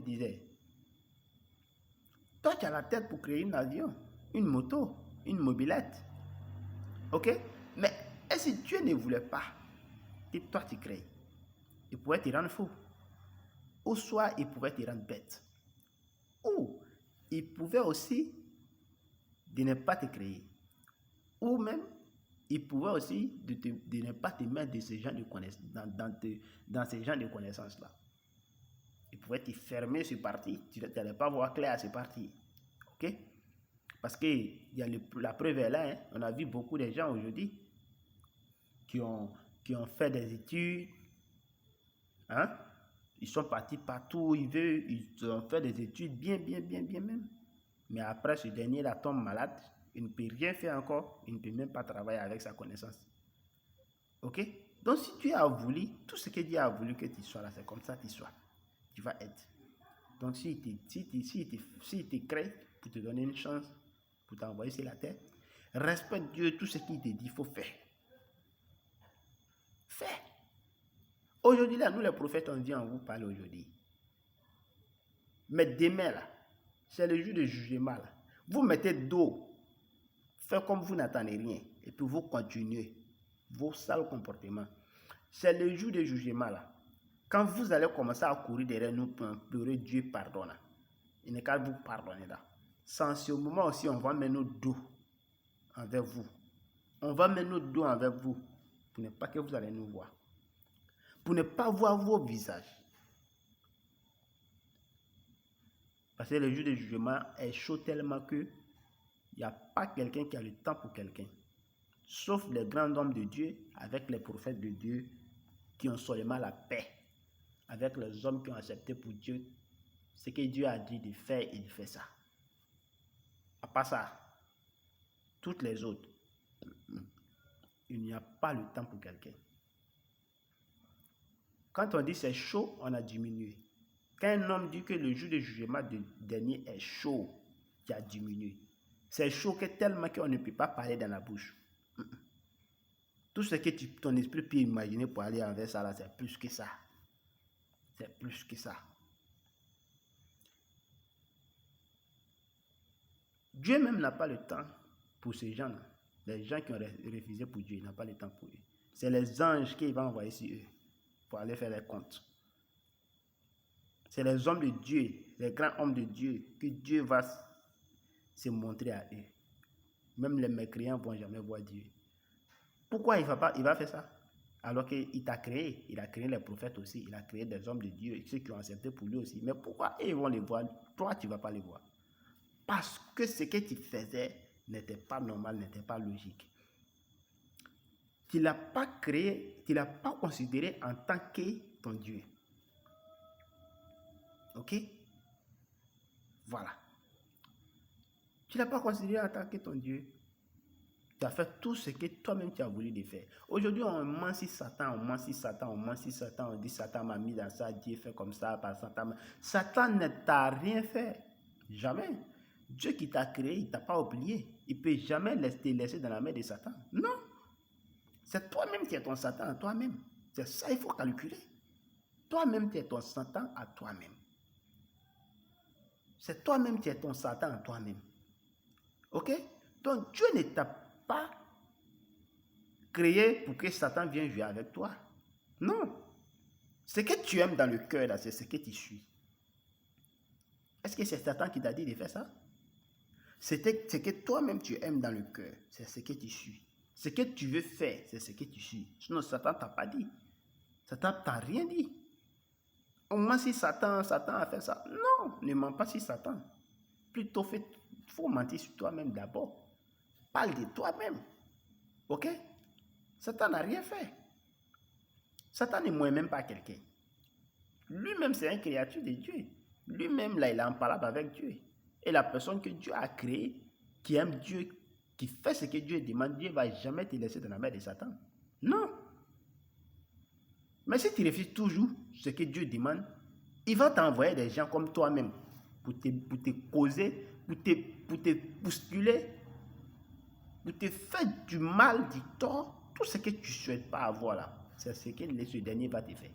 disait, toi, tu as la tête pour créer un avion, une moto, une mobilette. Ok? Mais et si Dieu ne voulait pas que toi tu crées, il pouvait te rendre fou. Ou soit il pouvait te rendre bête. Ou il pouvait aussi de ne pas te créer. Ou même, il pouvait aussi de ne pas te mettre dans ces gens de dans ces gens de connaissances-là. Il pouvait te fermer ce parti. Tu n'allais pas voir clair à ce parti. Ok? Parce que la preuve est là. Hein? On a vu beaucoup de gens aujourd'hui qui ont fait des études. Hein? Ils sont partis partout où ils veulent. Ils ont fait des études bien même. Mais après, ce dernier-là tombe malade. Il ne peut rien faire encore. Il ne peut même pas travailler avec sa connaissance. Ok? Donc, si Dieu a voulu, tout ce que Dieu a voulu que tu sois là, c'est comme ça que tu sois. Tu vas être. Donc, s'il te crée pour te donner une chance, pour t'envoyer sur la terre, respecte Dieu, tout ce qu'il te dit, il faut faire. Fais. Aujourd'hui, là, nous les prophètes, on vient vous parler aujourd'hui. Mais demain, là, c'est le jour de jugement, là. Vous mettez dos, faites comme vous n'attendez rien, et puis vous continuez vos sales comportements. C'est le jour de jugement, là. Quand vous allez commencer à courir derrière nous pour pleurer, Dieu pardonne. Il n'est qu'à vous pardonner là. Sans ce moment aussi, on va mettre nos dos envers vous. On va mettre nos dos envers vous pour ne pas que vous allez nous voir. Pour ne pas voir vos visages. Parce que le jour de jugement est chaud tellement que il n'y a pas quelqu'un qui a le temps pour quelqu'un. Sauf les grands hommes de Dieu avec les prophètes de Dieu qui ont seulement la paix. Avec les hommes qui ont accepté pour Dieu ce que Dieu a dit de faire, il fait ça. À part ça, toutes les autres, il n'y a pas le temps pour quelqu'un. Quand on dit c'est chaud, on a diminué. Quand un homme dit que le jour de jugement dernier est chaud, il a diminué. C'est chaud que tellement qu'on ne peut pas parler dans la bouche. Tout ce que ton esprit peut imaginer pour aller envers ça, là, c'est plus que ça. C'est plus que ça. Dieu même n'a pas le temps pour ces gens-là. Les gens qui ont refusé pour Dieu, il n'a pas le temps pour eux. C'est les anges qu'il va envoyer sur eux pour aller faire les comptes. C'est les hommes de Dieu, les grands hommes de Dieu, que Dieu va se montrer à eux. Même les mécréants ne vont jamais voir Dieu. Pourquoi il va faire ça? Alors qu'il t'a créé, il a créé les prophètes aussi, il a créé des hommes de Dieu, ceux qui ont accepté pour lui aussi. Mais pourquoi ils vont les voir? Toi, tu ne vas pas les voir. Parce que ce que tu faisais n'était pas normal, n'était pas logique. Tu ne l'as pas créé, tu ne l'as pas considéré en tant que ton Dieu. Ok? Voilà. Tu ne l'as pas considéré en tant que ton Dieu. Tu as fait tout ce que toi-même tu as voulu de faire. Aujourd'hui, on mentit Satan, on mentit Satan, on mentit Satan, on dit Satan m'a mis dans ça, Dieu fait comme ça, par Satan. Satan ne t'a rien fait. Jamais. Dieu qui t'a créé, il ne t'a pas oublié. Il ne peut jamais te laisser dans la main de Satan. Non. C'est toi-même qui es ton Satan à toi-même. C'est ça qu'il faut calculer. Toi-même tu es ton Satan à toi-même. C'est toi-même qui es ton Satan à toi-même. Ok? Donc Dieu ne t'a pas créé pour que Satan vienne jouer avec toi. Non. Ce que tu aimes dans le cœur, c'est ce que tu suis. Est-ce que c'est Satan qui t'a dit de faire ça? C'est ce que toi-même tu aimes dans le cœur, c'est ce que tu suis. Ce que tu veux faire, c'est ce que tu suis. Sinon, Satan ne t'a pas dit. Satan ne t'a rien dit. On ment si Satan a fait ça. Non, ne mens pas si Satan. Plutôt, il faut mentir sur toi-même d'abord. Parle de toi-même. Ok? Satan n'a rien fait. Satan ne ment même pas quelqu'un. Lui-même, c'est une créature de Dieu. Lui-même, là, il est en parole avec Dieu. Et la personne que Dieu a créée, qui aime Dieu, qui fait ce que Dieu demande, Dieu ne va jamais te laisser dans la main de Satan. Non. Mais si tu refuses toujours ce que Dieu demande, il va t'envoyer des gens comme toi-même pour te causer, pour te bousculer, pour te faire du mal, du tort, tout ce que tu ne souhaites pas avoir là. C'est ce que ce dernier va te faire.